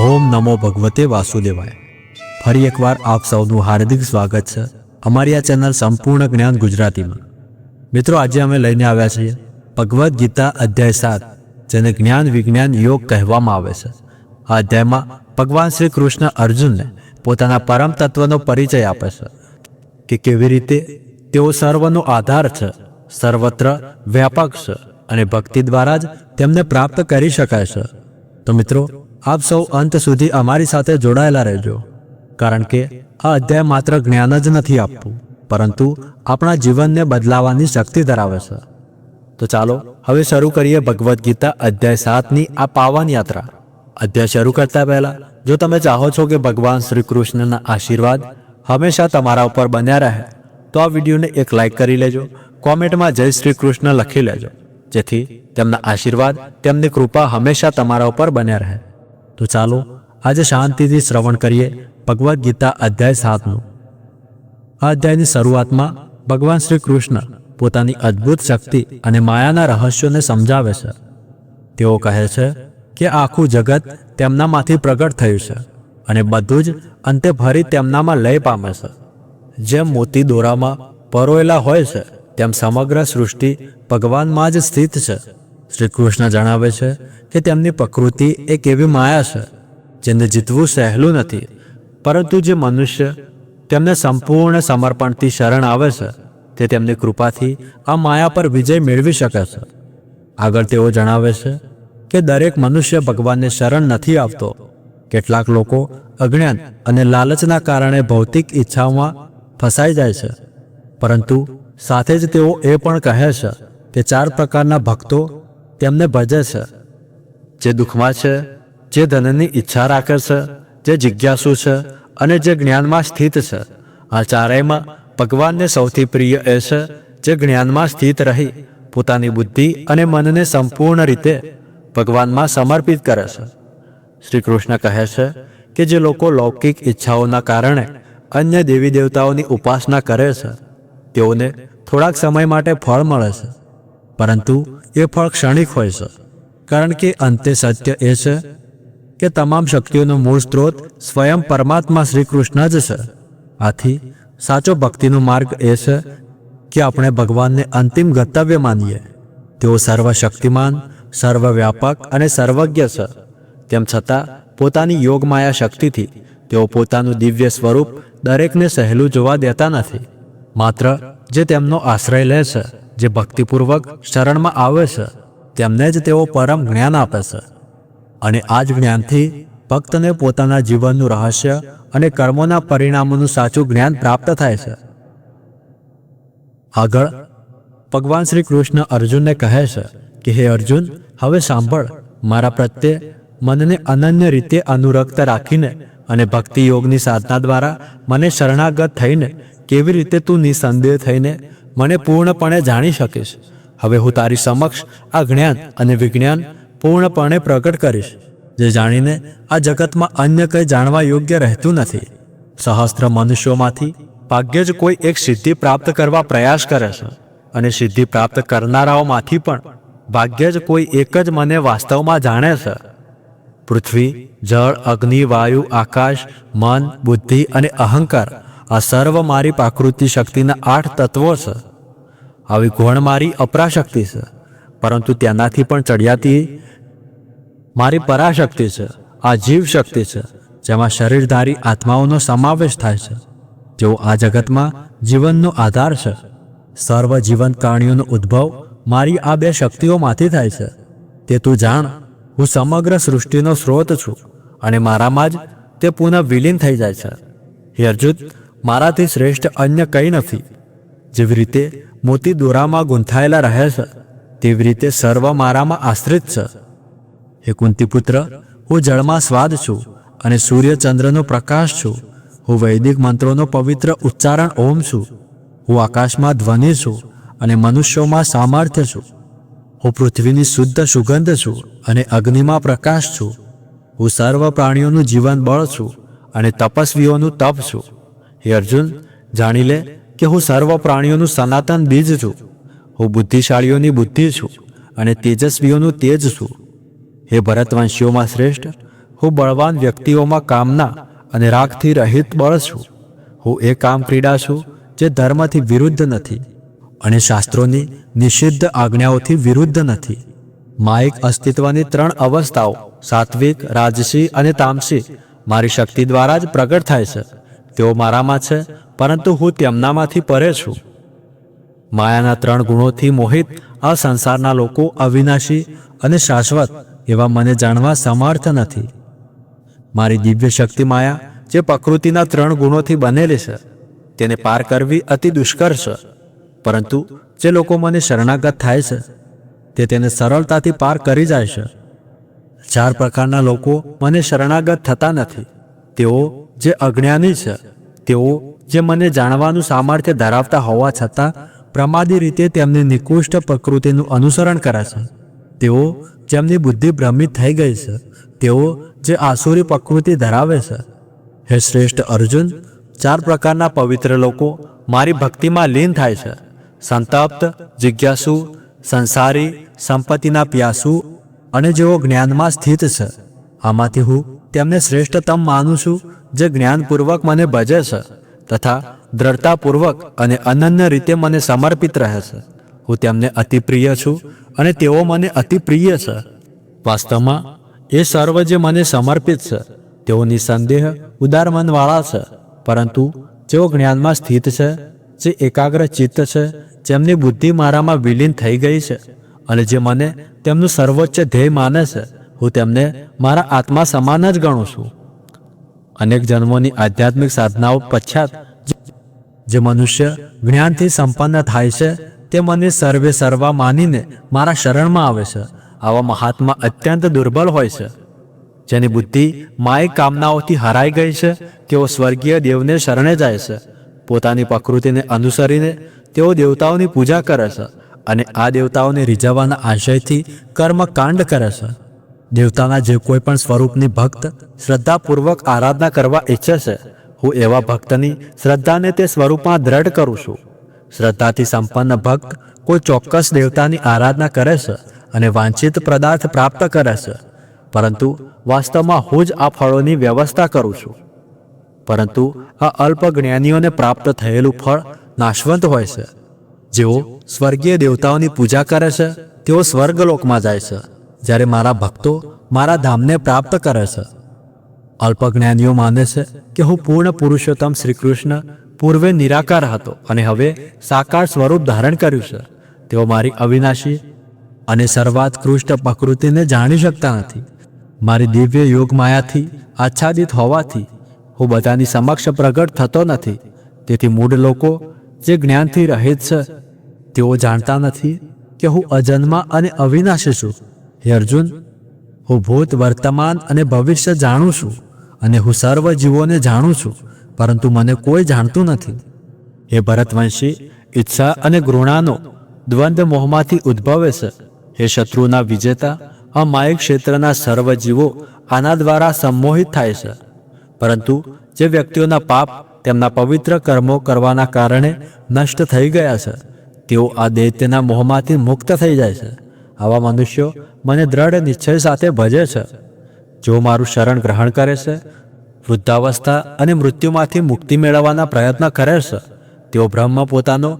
ઓમ નમો ભગવતે વાસુદેવાય। ફરી એકવાર આપ સૌનું હાર્દિક સ્વાગત છે અમારી આ ચેનલ સંપૂર્ણ જ્ઞાન ગુજરાતીમાં। મિત્રો, આજે અમે લઈને આવ્યા છીએ ભગવદ્ ગીતા અધ્યાય 7, જેને જ્ઞાન વિજ્ઞાન યોગ કહેવામાં આવે છે। આ અધ્યાયમાં ભગવાન શ્રી કૃષ્ણ અર્જુનને પોતાના પરમ તત્વનો પરિચય આપે છે કે કેવી રીતે તેઓ સર્વનો આધાર છે, સર્વત્ર વ્યાપક છે અને ભક્તિ દ્વારા જ તેમને પ્રાપ્ત કરી શકાય છે। તો મિત્રો, આપ સૌ અંત સુધી અમારી સાથે જોડાયેલા રહેજો, કારણ કે આ અધ્યાય માત્ર જ્ઞાન જ નથી આપતું, પરંતુ આપણા જીવનને બદલાવવાની શક્તિ ધરાવે છે। તો ચાલો હવે શરૂ કરીએ ભગવદ્ ગીતા અધ્યાય 7ની આ પાવન યાત્રા। અધ્યાય શરૂ કરતા પહેલા જો તમે ચાહો છો કે ભગવાન શ્રી કૃષ્ણના આશીર્વાદ હંમેશા તમારા ઉપર બન્યા રહે, તો આ વિડીયોને એક લાઈક કરી લેજો, કોમેન્ટમાં જય શ્રી કૃષ્ણ લખી લેજો, જેથી તેમના આશીર્વાદ, તેમની કૃપા હંમેશા તમારા ઉપર બન્યા રહે। તો ચાલો આજે શાંતિથી શ્રવણ કરીએ ભગવદ્ ગીતા અધ્યાય 7નું। આ અધ્યાયની શરૂઆતમાં ભગવાન શ્રી કૃષ્ણ પોતાની અદ્ભુત શક્તિ અને માયાના રહસ્યોને સમજાવે છે। તેઓ કહે છે કે આખું જગત તેમનામાંથી પ્રગટ થયું છે અને બધું જ અંતે ફરી તેમનામાં લય પામે છે। જેમ મોતી દોરામાં પરોયેલા હોય છે, તેમ સમગ્ર સૃષ્ટિ ભગવાનમાં જ સ્થિત છે। શ્રી કૃષ્ણ જણાવે છે કે તેમની પ્રકૃતિ એક એવી માયા છે જેને જીતવું સહેલું નથી, પરંતુ જે મનુષ્ય તેમને સંપૂર્ણ સમર્પણથી શરણ આવે છે, તે તેમની કૃપાથી આ માયા પર વિજય મેળવી શકે છે। આગળ તેઓ જણાવે છે કે દરેક મનુષ્ય ભગવાનને શરણ નથી આવતો। કેટલાક લોકો અજ્ઞાન અને લાલચના કારણે ભૌતિક ઈચ્છાઓમાં ફસાઈ જાય છે, પરંતુ સાથે જ તેઓ એ પણ કહે છે કે 4 પ્રકારના ભક્તો તેમને ભજે છે: જે દુઃખમાં છે, જે ધનની ઈચ્છા રાખે છે, જે જિજ્ઞાસુ છે અને જે જ્ઞાનમાં સ્થિત છે। આ ચારેયમાં ભગવાનને સૌથી પ્રિય એ છે જે જ્ઞાનમાં સ્થિત રહી પોતાની બુદ્ધિ અને મનને સંપૂર્ણ રીતે ભગવાનમાં સમર્પિત કરે છે। શ્રી કૃષ્ણ કહે છે કે જે લોકો લૌકિક ઈચ્છાઓના કારણે અન્ય દેવી દેવતાઓની ઉપાસના કરે છે, તેઓને થોડાક સમય માટે ફળ મળે છે, પરંતુ એ ફળ ક્ષણિક હોય છે, કારણ કે અંતે સત્ય એ છે કે તમામ શક્તિઓનો મૂળ સ્ત્રોત સ્વયં પરમાત્મા શ્રી કૃષ્ણ જ છે। આથી સાચો ભક્તિનો માર્ગ એ છે કે આપણે ભગવાનને અંતિમ ગંતવ્ય માનીએ। તેઓ સર્વશક્તિમાન, સર્વવ્યાપક અને સર્વજ્ઞ છે। તેમ છતાં પોતાની યોગમાયા શક્તિથી તેઓ પોતાનું દિવ્ય સ્વરૂપ દરેકને સહેલું જોવા દેતા નથી। માત્ર જે તેમનો આશ્રય લે છે, જે ભક્તિપૂર્વક શરણમાં આવે છે, તેમને જ તેઓ પરમ જ્ઞાન આપે છે, અને આ જ જ્ઞાનથી ભક્તને પોતાના જીવનનું રહસ્ય અને કર્મોના પરિણામોનું સાચું જ્ઞાન પ્રાપ્ત થાય છે। આગળ ભગવાન શ્રી કૃષ્ણ અર્જુનને કહે છે કે હે અર્જુન, હવે સાંભળ, મારા પ્રત્યે મનને અનન્ય રીતે અનુરક્ત રાખીને અને ભક્તિ યોગની સાધના દ્વારા મને શરણાગત થઈને કેવી રીતે તું નિસંદેહ થઈને મને પૂર્ણપણે જાણી શકીશ। હવે હું તારી સમક્ષ આ જ્ઞાન અને વિજ્ઞાન પૂર્ણપણે પ્રગટ કરીશ, જે જાણીને આ જગતમાં અન્ય કંઈ જાણવા યોગ્ય રહેતું નથી। સહસ્ત્ર મનુષ્યોમાંથી ભાગ્યે જ કોઈ એક સિદ્ધિ પ્રાપ્ત કરવા પ્રયાસ કરે છે, અને સિદ્ધિ પ્રાપ્ત કરનારાઓમાંથી પણ ભાગ્યે જ કોઈ એક જ મને વાસ્તવમાં જાણે છે। પૃથ્વી, જળ, અગ્નિ, વાયુ, આકાશ, મન, બુદ્ધિ અને અહંકાર, આ સર્વ મારી પ્રાકૃતિક શક્તિના 8 તત્વો છે। આવી ગૌણ મારી અપરાશક્તિ છે, પરંતુ તેનાથી પણ ચડિયાતી મારી પરાશક્તિ છે। આ જીવ શક્તિ છે, જેમાં શરીરધારી આત્માઓનો સમાવેશ થાય છે, જેઓ આ જગતમાં જીવનનો આધાર છે। સર્વ જીવંત પ્રાણીઓનો ઉદ્ભવ મારી આ 2 શક્તિઓમાંથી થાય છે। તે તું જાણ, હું સમગ્ર સૃષ્ટિનો સ્ત્રોત છું, અને મારામાં જ તે પુનઃ વિલીન થઈ જાય છે। હે અર્જુન, મારાથી શ્રેષ્ઠ અન્ય કંઈ નથી। જેવી રીતે મોતી દોરામાં ગૂંથાયેલા રહે છે, તેવી રીતે સર્વ મારામાં આશ્રિત છે। હે કુંતીપુત્ર, હું જળમાં સ્વાદ છું અને સૂર્ય ચંદ્રનો પ્રકાશ છું। હું વૈદિક મંત્રોનો પવિત્ર ઉચ્ચારણ ઓમ છું। હું આકાશમાં ધ્વનિ છું અને મનુષ્યોમાં સામર્થ્ય છું। હું પૃથ્વીની શુદ્ધ સુગંધ છું અને અગ્નિમાં પ્રકાશ છું। હું સર્વ પ્રાણીઓનું જીવન બળ છું અને તપસ્વીઓનું તપ છું। હે અર્જુન, જાણી લે કે હું સર્વ પ્રાણીઓનું સનાતન બીજ છું। હું બુદ્ધિશાળીઓની બુદ્ધિ છું અને તેજસ્વીઓનું તેજ છું। હે ભરતવંશીઓમાં શ્રેષ્ઠ, હું બળવાન વ્યક્તિઓમાં કામના અને રાગથી રહિત બળ છું. હું એ કામ ક્રીડા છું જે ધર્મથી વિરુદ્ધ નથી અને શાસ્ત્રોની નિષિદ્ધ આજ્ઞાઓથી વિરુદ્ધ નથી. માયિક અસ્તિત્વની 3 અવસ્થાઓ સાત્વિક, રાજસી અને તામસી મારી શક્તિ દ્વારા જ પ્રગટ થાય છે. તેઓ મારામાં છે, પરંતુ હું તેમનામાંથી પરે છું. માયાના 3 ગુણોથી મોહિત આ સંસારના લોકો અવિનાશી અને શાશ્વત એવા મને જાણવા સમર્થ નથી. મારી દિવ્ય શક્તિ માયા જે પ્રકૃતિના 3 ગુણોથી બનેલી છે તેને પાર કરવી અતિ દુષ્કર છે, પરંતુ જે લોકો મને શરણાગત થાય છે તે તેને સરળતાથી પાર કરી જાય છે. 4 પ્રકારના લોકો મને શરણાગત થતા નથી. તેઓ જે અજ્ઞાની છે, તેઓ જે મને જાણવાનું સામર્થ્ય ધરાવતા હોવા છતાં પ્રમાદી રીતે તેમની નિકૃષ્ટ પ્રકૃતિનું અનુસરણ કરે છે. તેઓ જેમની બુદ્ધિ ભ્રમિત થઈ ગઈ છે, તેઓ જે આસુરી પ્રકૃતિ ધરાવે છે. હે શ્રેષ્ઠ અર્જુન, 4 પ્રકારના પવિત્ર લોકો મારી ભક્તિમાં લીન થાય છે: સંતપ્ત, જિજ્ઞાસુ, સંસારી, સંપત્તિના પ્યાસુ અને જેઓ જ્ઞાનમાં સ્થિત છે. આમાંથી હું તેમને શ્રેષ્ઠતમ માનું છું જે જ્ઞાનપૂર્વક મને ભજે છે તથા દ્રઢતાપૂર્વક અને અનન્ય રીતે મને સમર્પિત રહે છે. હું તેમને અતિ પ્રિય છું અને તેઓ મને અતિ પ્રિય છે. વાસ્તવમાં એ સર્વ જે મને સમર્પિત છે તેઓ નિસંદેહ ઉદાર મનવાળા છે, પરંતુ જેઓ જ્ઞાનમાં સ્થિત છે, જે એકાગ્ર ચિત્ત છે, જેમની બુદ્ધિ મારામાં વિલીન થઈ ગઈ છે અને જે મને તેમનું સર્વોચ્ચ ધ્યેય માને છે, હું તેમને મારા આત્મા સમાન જ ગણું છું. અનેક જન્મોની આધ્યાત્મિક સાધનાઓ પશ્ચાત જે મનુષ્ય જ્ઞાનથી સંપન્ન થાય છે તે મને સર્વે સર્વા માનીને મારા શરણમાં આવે છે. આવા મહાત્મા અત્યંત દુર્બળ હોય છે. જેની બુદ્ધિ માયિક કામનાઓથી હરાઈ ગઈ છે, તેઓ સ્વર્ગીય દેવને શરણે જાય છે. પોતાની પ્રકૃતિને અનુસરીને તેઓ દેવતાઓની પૂજા કરે છે અને આ દેવતાઓને રીઝવવાના આશયથી કર્મકાંડ કરે છે. દેવતાના જે કોઈ પણ સ્વરૂપની ભક્ત શ્રદ્ધાપૂર્વક આરાધના કરવા ઈચ્છે છે, હું એવા ભક્તની શ્રદ્ધાને તે સ્વરૂપમાં દ્રઢ કરું છું. શ્રદ્ધાથી સંપન્ન ભક્ત કોઈ ચોક્કસ દેવતાની આરાધના કરે છે અને વાંછિત પદાર્થ પ્રાપ્ત કરે છે, પરંતુ વાસ્તવમાં હું જ આ ફળોની વ્યવસ્થા કરું છું. પરંતુ આ અલ્પ જ્ઞાનીઓને પ્રાપ્ત થયેલું ફળ નાશવંત હોય છે. જેઓ સ્વર્ગીય દેવતાઓની પૂજા કરે છે તેઓ સ્વર્ગલોકમાં જાય છે, જ્યારે મારા ભક્તો મારા ધામને પ્રાપ્ત કરે છે. અલ્પજ્ઞાનીઓ માને છે કે હું પૂર્ણ પુરુષોત્તમ શ્રી કૃષ્ણ પૂર્વે નિરાકાર હતો અને હવે સાકાર સ્વરૂપ ધારણ કર્યું છે. તેઓ મારી અવિનાશી અને સર્વાત્કૃષ્ટ પ્રકૃતિને જાણી શકતા નથી. મારી દિવ્ય યોગ માયાથી આચ્છાદિત હોવાથી હું બધાની સમક્ષ પ્રગટ થતો નથી. તેથી મૂળ લોકો જે જ્ઞાનથી રહિત છે તેઓ જાણતા નથી કે હું અજન્મા અને અવિનાશી છું. હે અર્જુન, હું ભૂત, વર્તમાન અને ભવિષ્ય જાણું છું અને હું સર્વ જીવોને જાણું છું, પરંતુ મને કોઈ જાણતું નથી. હે ભરતવંશી, ઈચ્છા અને ઘૃણાનો દ્વંદ્વ મોહમાંથી ઉદ્ભવે છે. હે શત્રુના વિજેતા, આ માયિક ક્ષેત્રના સર્વ જીવો આના દ્વારા સંમોહિત થાય છે. પરંતુ જે વ્યક્તિઓના પાપ તેમના પવિત્ર કર્મો કરવાના કારણે નષ્ટ થઈ ગયા છે, તેઓ આ દૈત્યના મોહમાંથી મુક્ત થઈ જાય છે. આવા મનુષ્યો મને દ્રઢ નિશ્ચય સાથે ભજે છે. જેઓ મારું શરણ ગ્રહણ કરે છે, વૃદ્ધાવસ્થા અને મૃત્યુમાંથી મુક્તિ મેળવવાના પ્રયત્ન કરે છે. તેઓ બ્રહ્મ પોતાનો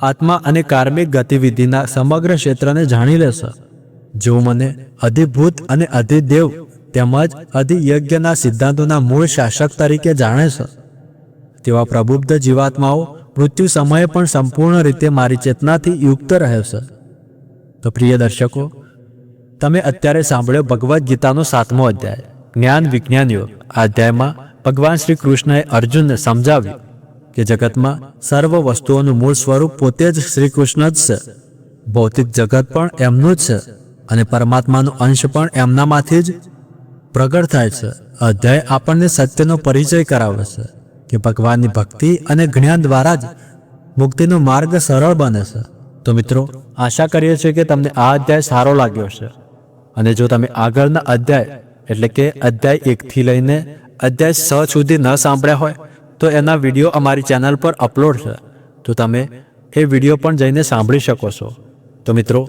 આત્મા અને કાર્મિક ગતિવિધિના સમગ્ર ક્ષેત્રને જાણી લે છે. જેઓ મને અધિભૂત અને અધિદેવ તેમજ અધિયજ્ઞના સિદ્ધાંતોના મૂળ શાસક તરીકે જાણે છે, તેવા પ્રબુદ્ધ જીવાત્માઓ મૃત્યુ સમયે પણ સંપૂર્ણ રીતે મારી ચેતનાથી યુક્ત રહે છે. તો પ્રિય દર્શકો, તમે અત્યારે સાંભળ્યો ભગવદ્ ગીતાનો 7મો અધ્યાય, જ્ઞાન વિજ્ઞાન યોગ. આ અધ્યાયમાં ભગવાન શ્રી કૃષ્ણએ અર્જુનને સમજાવ્યું કે જગતમાં સર્વ વસ્તુઓનું મૂળ સ્વરૂપ પોતે જ શ્રી કૃષ્ણ જ છે. ભૌતિક જગત પણ એમનું જ છે અને પરમાત્માનો અંશ પણ એમનામાંથી જ પ્રગટ થાય છે. અધ્યાય આપણને સત્યનો પરિચય કરાવે છે કે ભગવાનની ભક્તિ અને જ્ઞાન દ્વારા જ મુક્તિનો માર્ગ સરળ બને છે. તો મિત્રો, આશા કરીએ છીએ કે તમને આ અધ્યાય સારો લાગ્યો છે અને જો તમે આગળના અધ્યાય એટલે કે અધ્યાય 1થી લઈને અધ્યાય 6 સુધી ન સાંભળ્યા હોય તો એના વિડીયો અમારી ચેનલ પર અપલોડ છે, તો તમે એ વિડીયો પણ જઈને સાંભળી શકો છો. તો મિત્રો,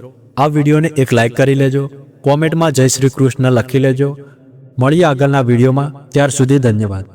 આ વિડીયોને એક લાઈક કરી લેજો, કોમેન્ટમાં જય શ્રી કૃષ્ણ લખી લેજો મળીએ આગળના વિડીયોમાં. ત્યાર સુધી ધન્યવાદ.